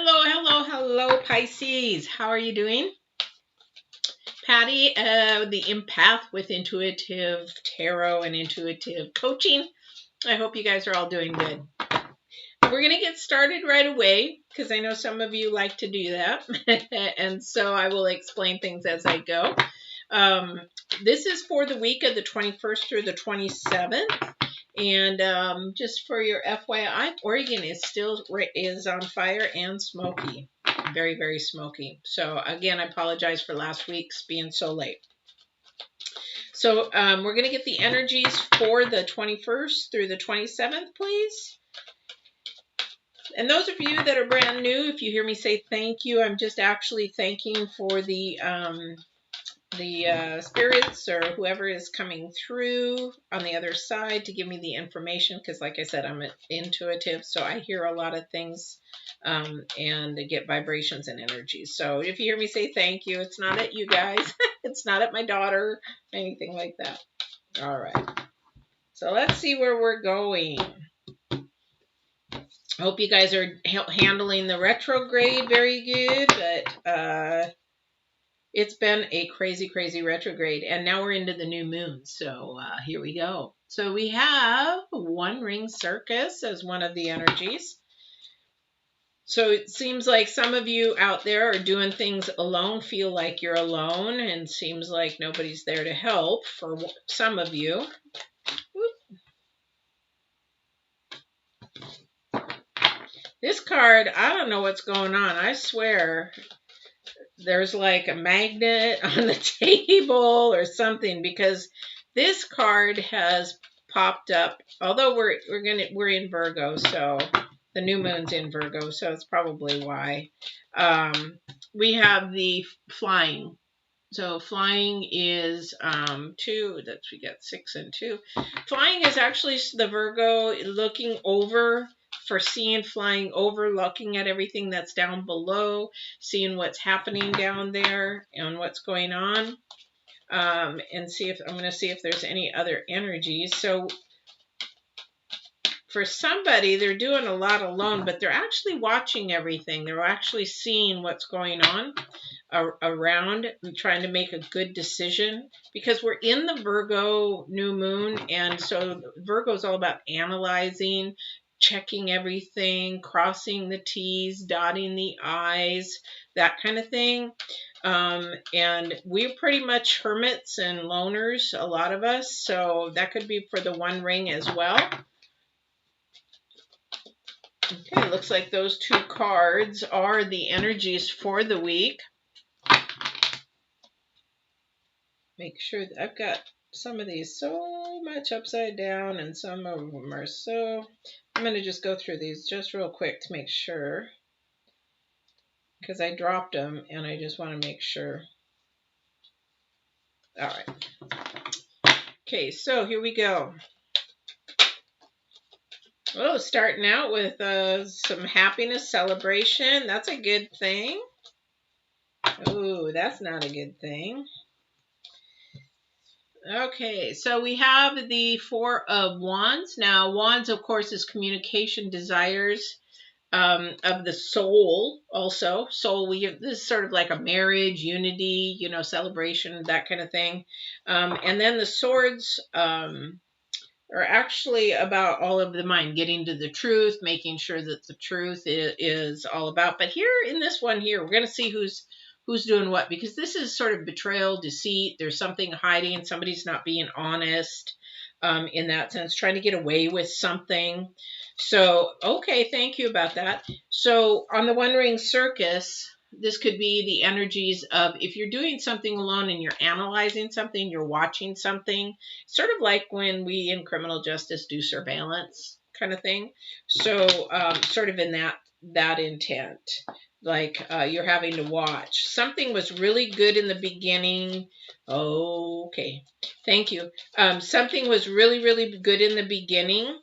Hello, hello, hello, Pisces. How are you doing? Patty, the empath with intuitive tarot and intuitive coaching. I hope you guys are all doing good. We're going to get started right away because I know some of you like to do that. And so I will explain things as I go. This is for the week of the 21st through the 27th. And just for your FYI, Oregon is on fire and smoky. Very, very smoky. So again, I apologize for last week's being so late. So we're going to get the energies for the 21st through the 27th, please. And those of you that are brand new, if you hear me say thank you, I'm just actually thanking for the spirits or whoever is coming through on the other side to give me the information, because like I said, I'm intuitive, so I hear a lot of things and get vibrations and energies. So if you hear me say thank you, it's not at you guys. It's not at my daughter, anything like that. All right, so let's see where we're going. I hope you guys are handling the retrograde very good, but it's been a crazy, crazy retrograde, and now we're into the new moon. So here we go. So we have One Ring Circus as one of the energies. So it seems like some of you out there are doing things alone, feel like you're alone, and seems like nobody's there to help for some of you. This card, I don't know what's going on. I swear there's like a magnet on the table or something, because this card has popped up. Although we're in Virgo, so the new moon's in Virgo, so it's probably why. We have the flying. So flying is 2. We got 6 and 2. Flying is actually the Virgo looking over, foreseeing, flying over, looking at everything that's down below, seeing what's happening down there and what's going on, and I'm going to see if there's any other energies. So for somebody, they're doing a lot alone, but they're actually watching everything. They're actually seeing what's going on around and trying to make a good decision, because we're in the Virgo new moon, and so Virgo is all about analyzing, checking everything, crossing the T's, dotting the I's, that kind of thing. And we're pretty much hermits and loners, a lot of us, so that could be for the One Ring as well. Okay, looks like those 2 cards are the energies for the week. Make sure that I've got some of these so much upside down and some of them are so... I'm going to just go through these just real quick to make sure, because I dropped them and I just want to make sure. All right. Okay, so here we go. Oh, starting out with some happiness, celebration. That's a good thing. Oh, that's not a good thing. Okay, so we have the 4 of Wands. Now, Wands, of course, is communication, desires of the soul. Also, soul. This is sort of like a marriage, unity, celebration, that kind of thing. And then the Swords are actually about all of the mind, getting to the truth, making sure that the truth is all about. But here in this one here, we're going to see who's doing what, because this is sort of betrayal, deceit. There's something hiding. Somebody's not being honest in that sense, trying to get away with something. So, okay, thank you about that. So on the One Ring Circus, this could be the energies of, if you're doing something alone and you're analyzing something, you're watching something, sort of like when we in criminal justice do surveillance kind of thing. So sort of in that intent. Like you're having to watch. Something was really good in the beginning. Oh, okay. Thank you. Something was really, really good in the beginning.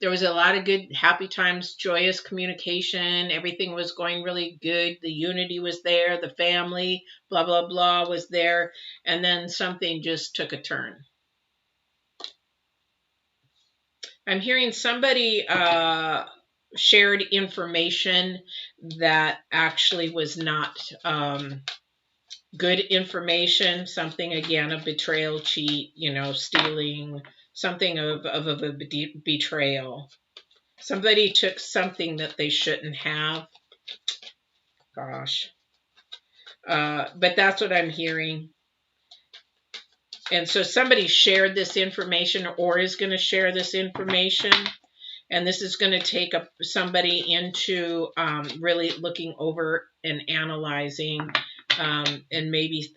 There was a lot of good, happy times, joyous communication. Everything was going really good. The unity was there. The family, blah, blah, blah, was there. And then something just took a turn. I'm hearing somebody shared information that actually was not good information. Something, again, of betrayal, cheat, stealing, something of a betrayal. Somebody took something that they shouldn't have. Gosh. But that's what I'm hearing. And so somebody shared this information or is going to share this information. And this is going to take somebody into really looking over and analyzing and maybe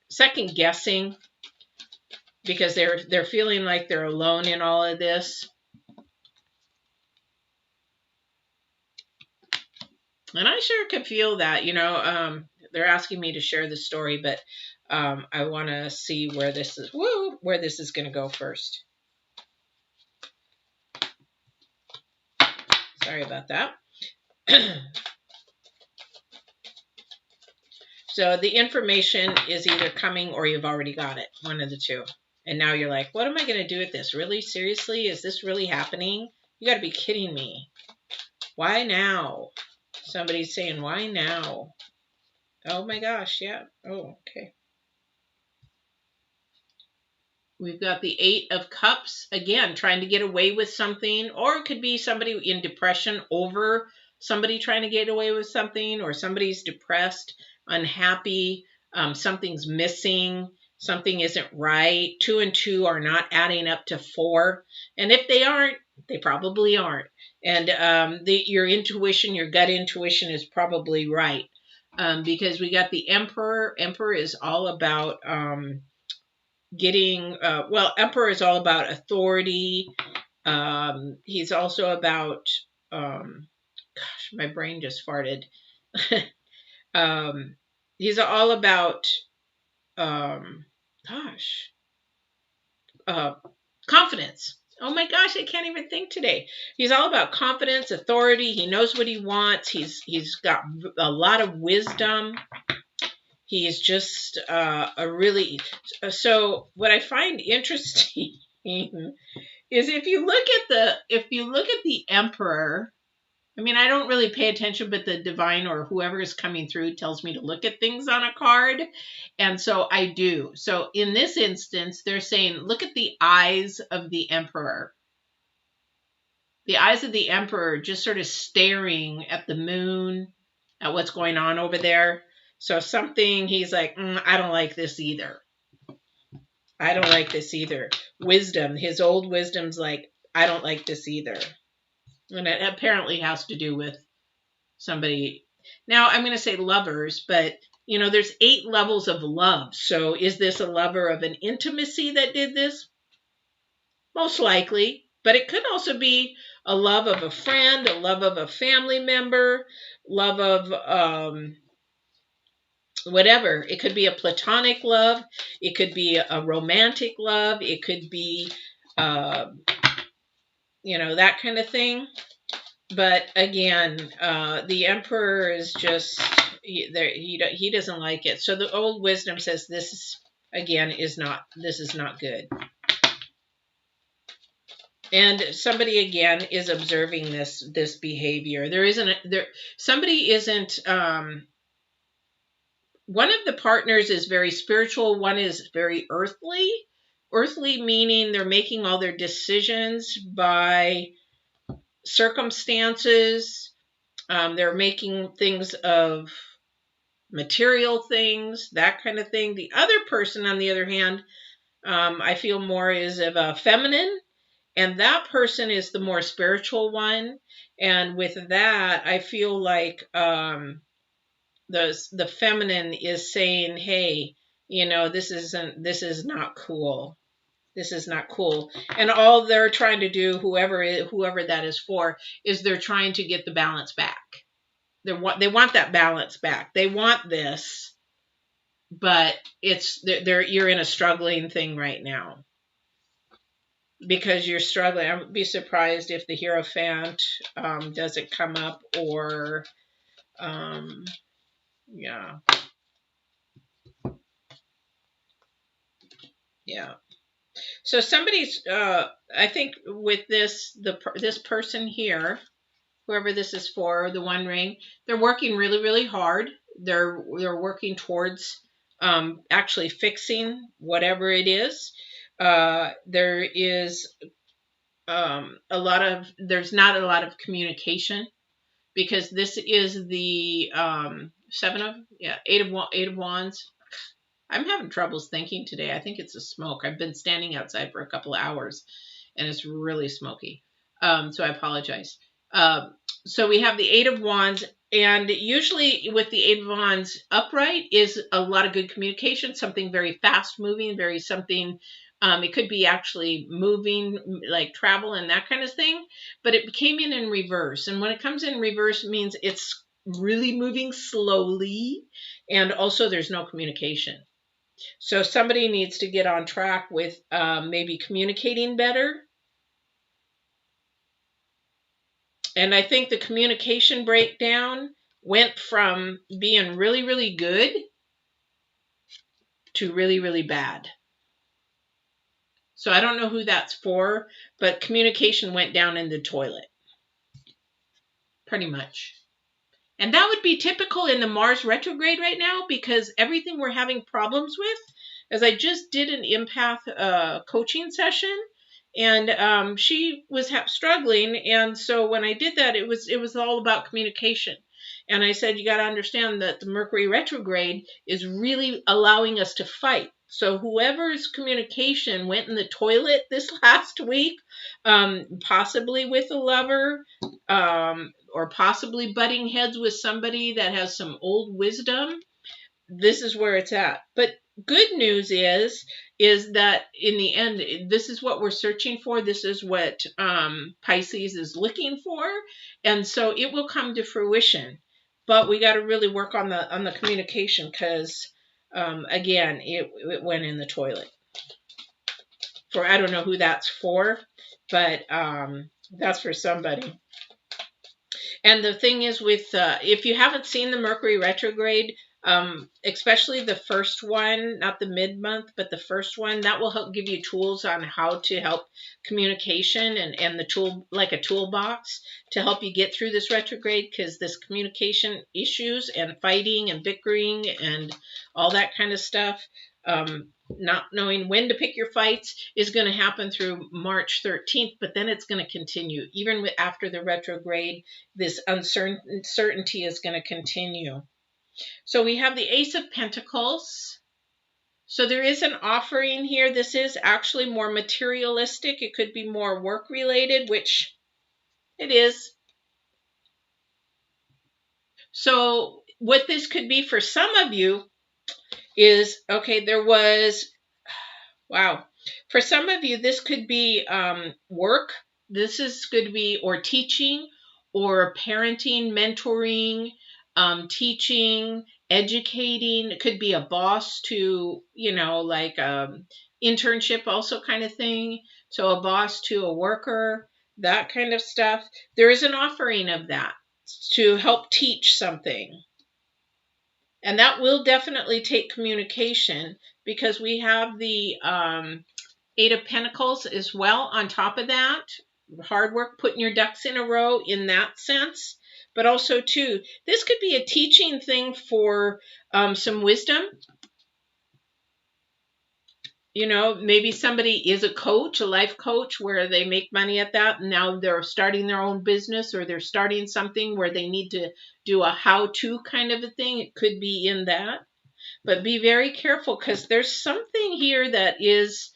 second guessing, because they're feeling like they're alone in all of this. And I sure could feel that, they're asking me to share the story, but I want to see where this is going to go first. Sorry about that. So the information is either coming or you've already got it, one of the two. And now you're like, what am I going to do with this? Really? Seriously? Is this really happening? You got to be kidding me. Why now? Somebody's saying, why now? Oh my gosh, yeah. Oh, okay. We've got the 8 of Cups, again, trying to get away with something, or it could be somebody in depression over somebody trying to get away with something, or somebody's depressed, unhappy, something's missing, something isn't right. 2 and 2 are not adding up to 4. And if they aren't, they probably aren't. And your intuition, your gut intuition is probably right. Because we got the Emperor. Emperor is all about Emperor is all about authority. He's also about, gosh, my brain just farted. He's all about, confidence. Oh my gosh, I can't even think today. He's all about confidence, authority. He knows what he wants. He's got a lot of wisdom. He is just so what I find interesting is if you look at the Emperor. I mean, I don't really pay attention, but the divine or whoever is coming through tells me to look at things on a card. And so I do. So in this instance, they're saying, look at the eyes of the Emperor. The eyes of the Emperor just sort of staring at the moon, at what's going on over there. So he's like, I don't like this either. I don't like this either. Wisdom, his old wisdom's like, I don't like this either. And it apparently has to do with somebody. Now, I'm going to say lovers, but, there's 8 levels of love. So is this a lover of an intimacy that did this? Most likely. But it could also be a love of a friend, a love of a family member, love of whatever. It could be a platonic love. It could be a romantic love. It could be, that kind of thing. But again, the Emperor is just, he doesn't like it. So the old wisdom says this is not good. And somebody again is observing this behavior. Somebody isn't, one of the partners is very spiritual, one is very earthly. Earthly meaning they're making all their decisions by circumstances. They're making things of material things, that kind of thing. The other person, on the other hand, I feel more is of a feminine, and that person is the more spiritual one. And with that, I feel like the feminine is saying, hey, this is not cool. This is not cool. And all they're trying to do, whoever that is for, is they're trying to get the balance back. They want that balance back. They want this, but you're in a struggling thing right now. Because you're struggling. I would be surprised if the Hierophant doesn't come up, or yeah. So somebody's, I think with this person here, whoever this is for, the One Ring, they're working really, really hard. They're working towards actually fixing whatever it is. There is there's not a lot of communication, because this is the eight of wands. I'm having troubles thinking today. I think it's a smoke. I've been standing outside for a couple of hours and it's really smoky. So I apologize. So we have the Eight of Wands, and usually with the Eight of Wands upright is a lot of good communication, something very fast moving, very something, it could be actually moving, like travel and that kind of thing, but it came in reverse. And when it comes in reverse, it means it's really moving slowly, and also there's no communication. So somebody needs to get on track with maybe communicating better. And I think the communication breakdown went from being really, really good to really, really bad. So I don't know who that's for, but communication went down in the toilet. Pretty much. And that would be typical in the Mars retrograde right now, because everything we're having problems with, as I just did an empath coaching session, and she was struggling, and so when I did that, it was all about communication. And I said, you got to understand that the Mercury retrograde is really allowing us to fight. So whoever's communication went in the toilet this last week, possibly with a lover, or possibly butting heads with somebody that has some old wisdom, this is where it's at. But good news is that in the end, this is what we're searching for. This is what Pisces is looking for, and so it will come to fruition. But we got to really work on the communication, because again, it went in the toilet. For I don't know who that's for, but that's for somebody. And the thing is, with if you haven't seen the Mercury retrograde, especially the first one, not the mid-month, but the first one, that will help give you tools on how to help communication, and the tool, like a toolbox, to help you get through this retrograde, because this communication issues and fighting and bickering and all that kind of stuff, not knowing when to pick your fights, is going to happen through March 13th, but then it's going to continue. Even after the retrograde, this uncertainty is going to continue. So we have the Ace of Pentacles. So there is an offering here. This is actually more materialistic. It could be more work related, which it is. So what this could be for some of you is, okay, wow. For some of you, this could be work. This is going to be, or teaching, or parenting, mentoring, teaching, educating. It could be a boss to, like internship also kind of thing. So a boss to a worker, that kind of stuff. There is an offering of that to help teach something. And that will definitely take communication, because we have the Eight of Pentacles as well on top of that. Hard work, putting your ducks in a row in that sense. But also, too, this could be a teaching thing for some wisdom. Maybe somebody is a coach, a life coach, where they make money at that, and now they're starting their own business, or they're starting something where they need to do a how-to kind of a thing. It could be in that. But be very careful, because there's something here that is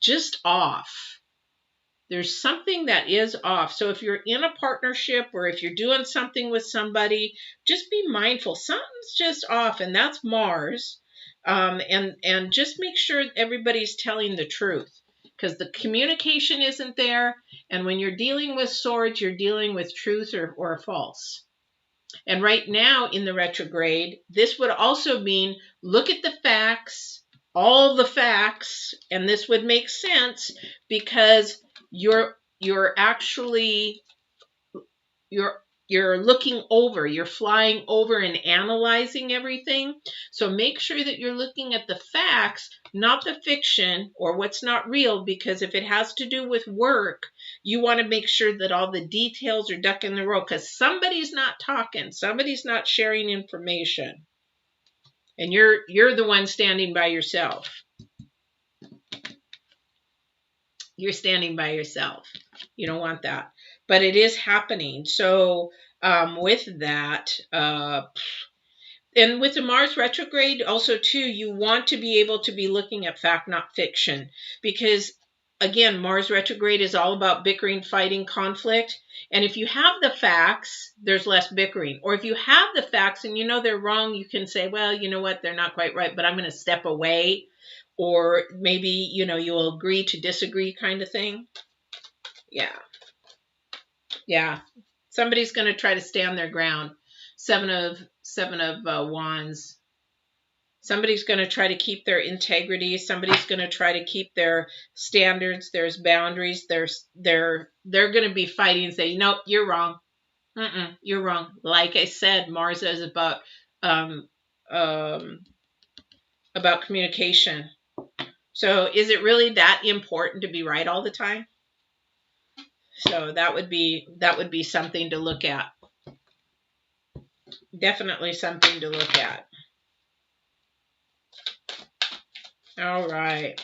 just off. There's something that is off. So if you're in a partnership, or if you're doing something with somebody, just be mindful. Something's just off, and that's Mars. And just make sure everybody's telling the truth, because the communication isn't there. And when you're dealing with swords, you're dealing with truth or false. And right now in the retrograde, this would also mean look at the facts, all the facts, and this would make sense, because you're looking over, you're flying over and analyzing everything. So make sure that you're looking at the facts, not the fiction or what's not real, because if it has to do with work, You want to make sure that all the details are duck in the row, because somebody's not talking, somebody's not sharing information, and you're the one standing by yourself. You're standing by yourself. You don't want that, but it is happening. So with that, and with the Mars retrograde also too, you want to be able to be looking at fact, not fiction, because again, Mars retrograde is all about bickering, fighting, conflict. And if you have the facts, there's less bickering. Or if you have the facts and you know they're wrong, you can say, well, you know what, they're not quite right, but I'm going to step away. Or maybe, you know, you'll agree to disagree kind of thing. Yeah. Yeah. Somebody's going to try to stand their ground. Seven of Wands. Somebody's going to try to keep their integrity. Somebody's going to try to keep their standards. There's boundaries. They're going to be fighting and say, nope, you're wrong. You're wrong. Like I said, Mars is about communication. So is it really that important to be right all the time? So that would be something to look at. Definitely something to look at. All right.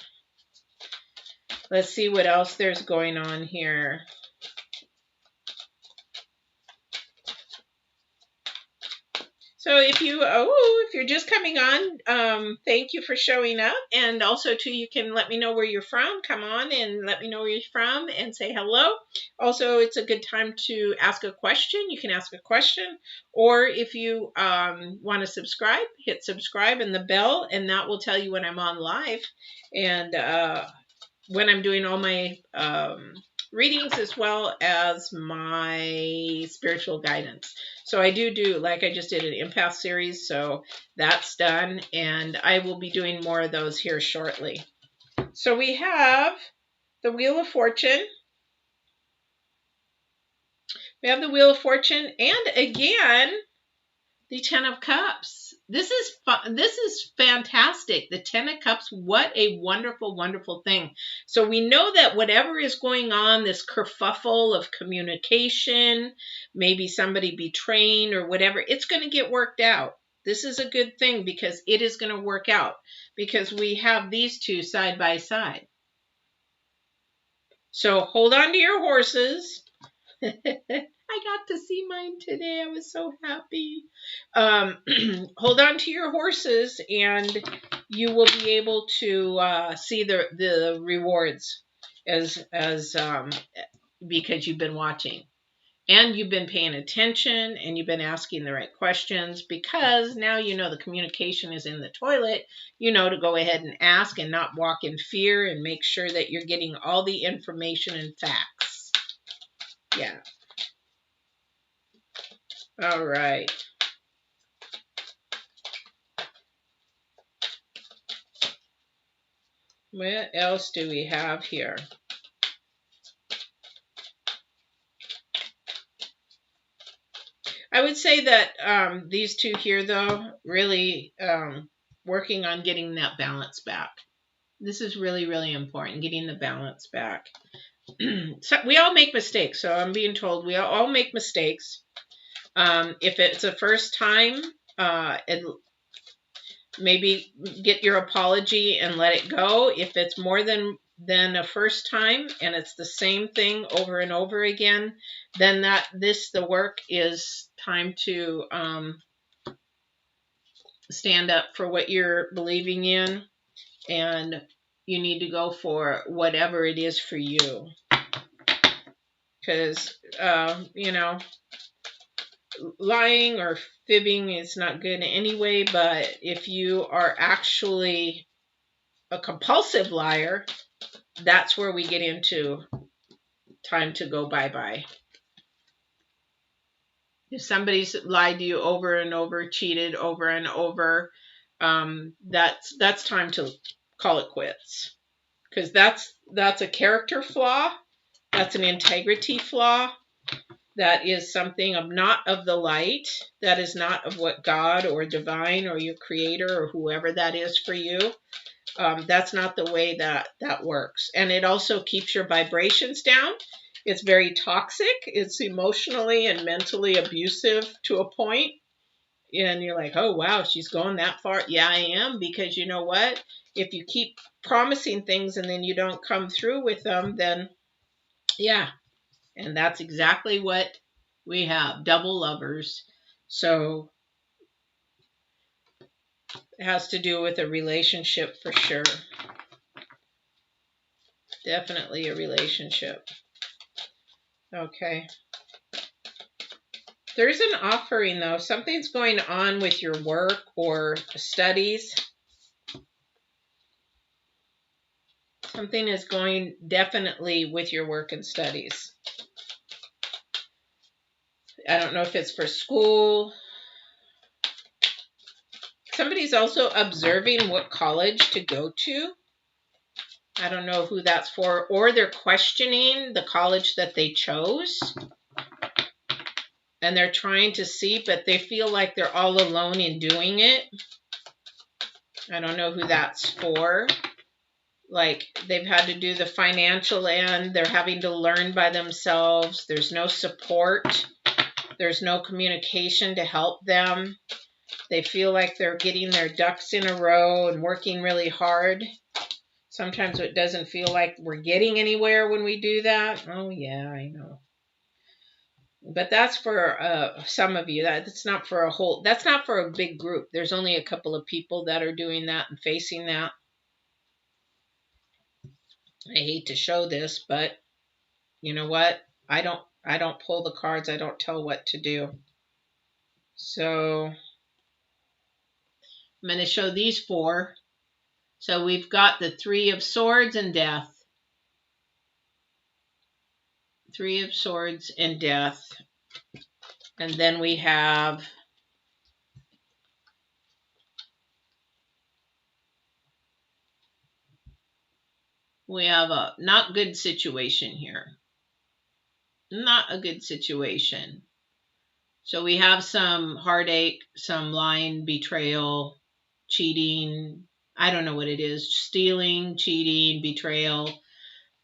Let's see what else there's going on here. So if you're just coming on, thank you for showing up. And also too, you can let me know where you're from. Come on and let me know where you're from and say hello. Also, it's a good time to ask a question. You can ask a question, or if you want to subscribe, hit subscribe and the bell, and that will tell you when I'm on live and when I'm doing all my readings, as well as my spiritual guidance. So I do, like I just did an empath series, so that's done, and I will be doing more of those here shortly. So we have the Wheel of Fortune. We have the Wheel of Fortune, and again, the Ten of Cups. This is fantastic. The Ten of Cups, what a wonderful, wonderful thing. So we know that whatever is going on, this kerfuffle of communication, maybe somebody betraying or whatever, it's going to get worked out. This is a good thing because it is going to work out, because we have these two side by side. So hold on to your horses. I got to see mine today. I was so happy. Hold on to your horses, and you will be able to see the rewards as because you've been watching, and you've been paying attention, and you've been asking the right questions, because now you know the communication is in the toilet. You know to go ahead and ask and not walk in fear, and make sure that you're getting all the information and facts. Yeah. All right. What else do we have here? I would say that these two here, though, really working on getting that balance back. This is really, really important, getting the balance back. So we all make mistakes. So I'm being told we all make mistakes. If it's a first time, maybe get your apology and let it go. If it's more than a first time and it's the same thing over and over again, then the work is time to stand up for what you're believing in, and you need to go for whatever it is for you. Because, lying or fibbing is not good anyway, but if you are actually a compulsive liar, that's where we get into time to go bye-bye. If somebody's lied to you over and over, cheated over and over, that's time to call it quits. Because that's a character flaw. That's an integrity flaw. That is something not of the light. That is not of what God or divine or your creator or whoever that is for you. That's not the way that works. And it also keeps your vibrations down. It's very toxic. It's emotionally and mentally abusive to a point. And you're like, oh, wow, she's going that far. Yeah, I am. Because you know what? If you keep promising things and then you don't come through with them, then yeah. And that's exactly what we have. Double lovers. So it has to do with a relationship for sure. Definitely a relationship. Okay. There's an offering, though. Something's going on with your work or studies. Something is going definitely with your work and studies. I don't know if it's for school. Somebody's also observing what college to go to. I don't know who that's for. Or they're questioning the college that they chose. And they're trying to see, but they feel like they're all alone in doing it. I don't know who that's for. Like, they've had to do the financial end. They're having to learn by themselves. There's no support. There's no communication to help them. They feel like they're getting their ducks in a row and working really hard. Sometimes it doesn't feel like we're getting anywhere when we do that. Oh, yeah, I know. But that's for some of you. That's not for a whole, that's not for a big group. There's only a couple of people that are doing that and facing that. I hate to show this, but you know what? I don't pull the cards. I don't tell what to do. So I'm going to show these four. So we've got the Three of Swords and Death. Three of Swords and Death. And then we have a not good situation here. Not a good situation. So we have some heartache, some lying, betrayal, cheating. I don't know what it is. Stealing, cheating, betrayal,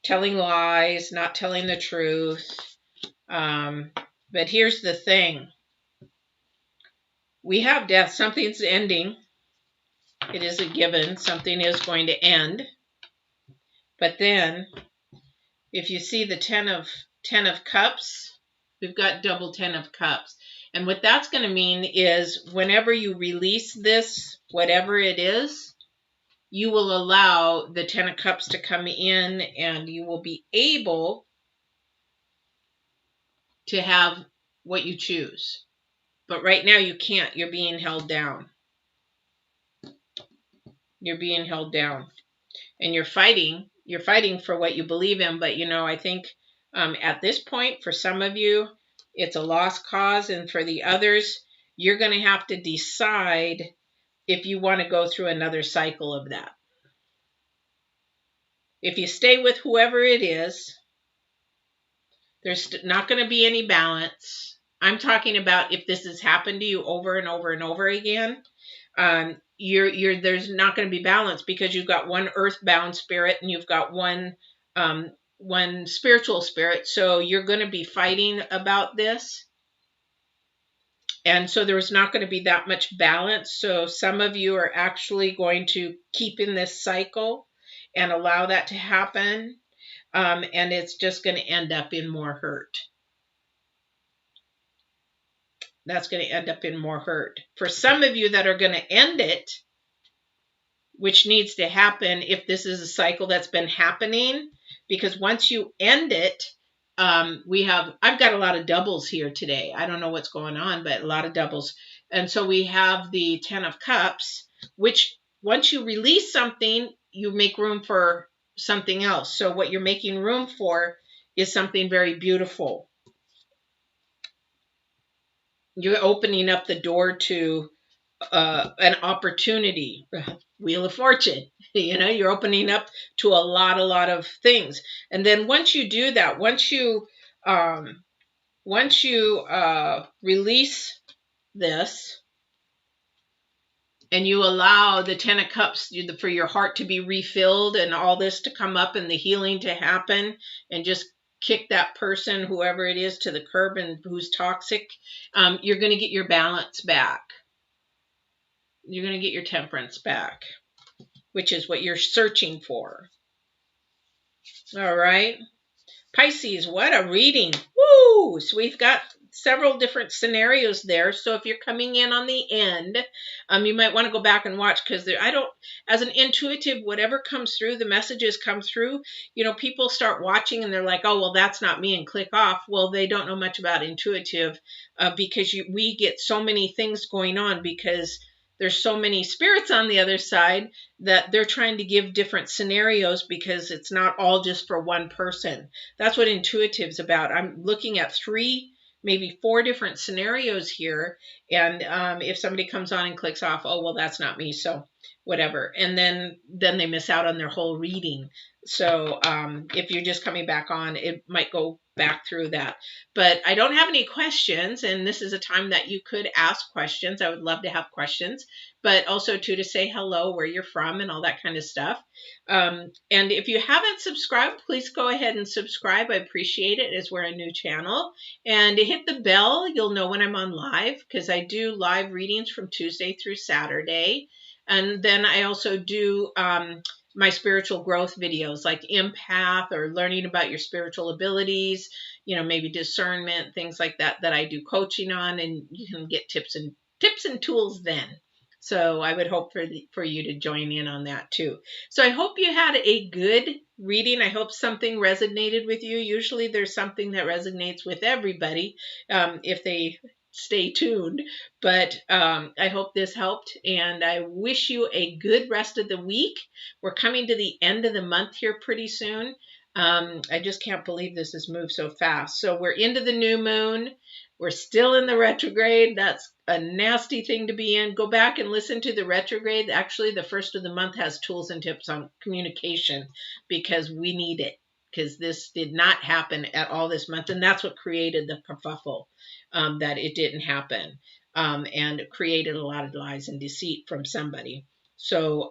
telling lies, not telling the truth. But here's the thing. We have death. Something's ending. It is a given. Something is going to end. But then, if you see the Ten of Cups, we've got double Ten of Cups. And what that's going to mean is whenever you release this, whatever it is, you will allow the Ten of Cups to come in and you will be able to have what you choose. But right now you can't. You're being held down. You're being held down. And you're fighting. You're fighting for what you believe in. But, you know, I think at this point, for some of you, it's a lost cause. And for the others, you're going to have to decide if you want to go through another cycle of that. If you stay with whoever it is, there's not going to be any balance. I'm talking about if this has happened to you over and over and over again, there's not going to be balance because you've got one earthbound spirit and you've got one spiritual spirit. So you're going to be fighting about this. And so there's not going to be that much balance. So some of you are actually going to keep in this cycle and allow that to happen. And it's just going to end up in more hurt. That's going to end up in more hurt. For some of you that are going to end it, which needs to happen if this is a cycle that's been happening, because once you end it, I've got a lot of doubles here today. I don't know what's going on, but a lot of doubles. And so we have the Ten of Cups, which once you release something, you make room for something else. So what you're making room for is something very beautiful. You're opening up the door to an opportunity. Wheel of Fortune. You know, you're opening up to a lot of things. And then once you do that, once you release this and you allow the Ten of Cups for your heart to be refilled and all this to come up and the healing to happen and just kick that person, whoever it is, to the curb and who's toxic, you're going to get your balance back. You're going to get your temperance back, which is what you're searching for. All right. Pisces, what a reading. Woo! So we've got several different scenarios there. So if you're coming in on the end, you might want to go back and watch, because as an intuitive, whatever comes through, the messages come through, people start watching and they're like, oh, well, that's not me, and click off. Well, they don't know much about intuitive, because we get so many things going on, because there's so many spirits on the other side that they're trying to give different scenarios, because it's not all just for one person. That's what intuitive's about. I'm looking at 3, maybe 4 different scenarios here. And if somebody comes on and clicks off, oh, well, that's not me, so whatever. And then they miss out on their whole reading. So if you're just coming back on, it might go back through that. But I don't have any questions, and this is a time that you could ask questions. I would love to have questions, but also too, to say hello, where you're from, and all that kind of stuff. And if you haven't subscribed, please go ahead and subscribe. I appreciate it, as we're a new channel. And hit the bell. You'll know when I'm on live, because I do live readings from Tuesday through Saturday. And then I also do my spiritual growth videos, like empath, or learning about your spiritual abilities, maybe discernment, things like that I do coaching on, and you can get tips and tools then. So I would hope for you to join in on that too. So I hope you had a good reading. I hope something resonated with you. Usually there's something that resonates with everybody if they stay tuned. But I hope this helped, and I wish you a good rest of the week. We're coming to the end of the month here pretty soon. I just can't believe this has moved so fast. So we're into the new moon. We're still in the retrograde. That's a nasty thing to be in. Go back and listen to the retrograde. Actually, the first of the month has tools and tips on communication, because we need it, because this did not happen at all this month. And that's what created the kerfuffle, that it didn't happen, and created a lot of lies and deceit from somebody. So,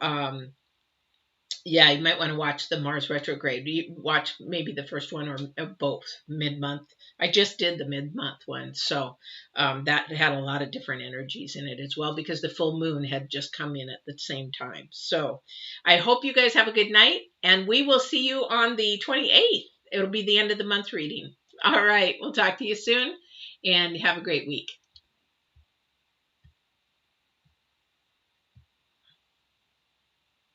yeah, you might want to watch the Mars retrograde. You watch maybe the first one, or both, mid-month. I just did the mid-month one. So that had a lot of different energies in it as well, because the full moon had just come in at the same time. So I hope you guys have a good night, and we will see you on the 28th. It'll be the end of the month reading. All right. We'll talk to you soon, and have a great week.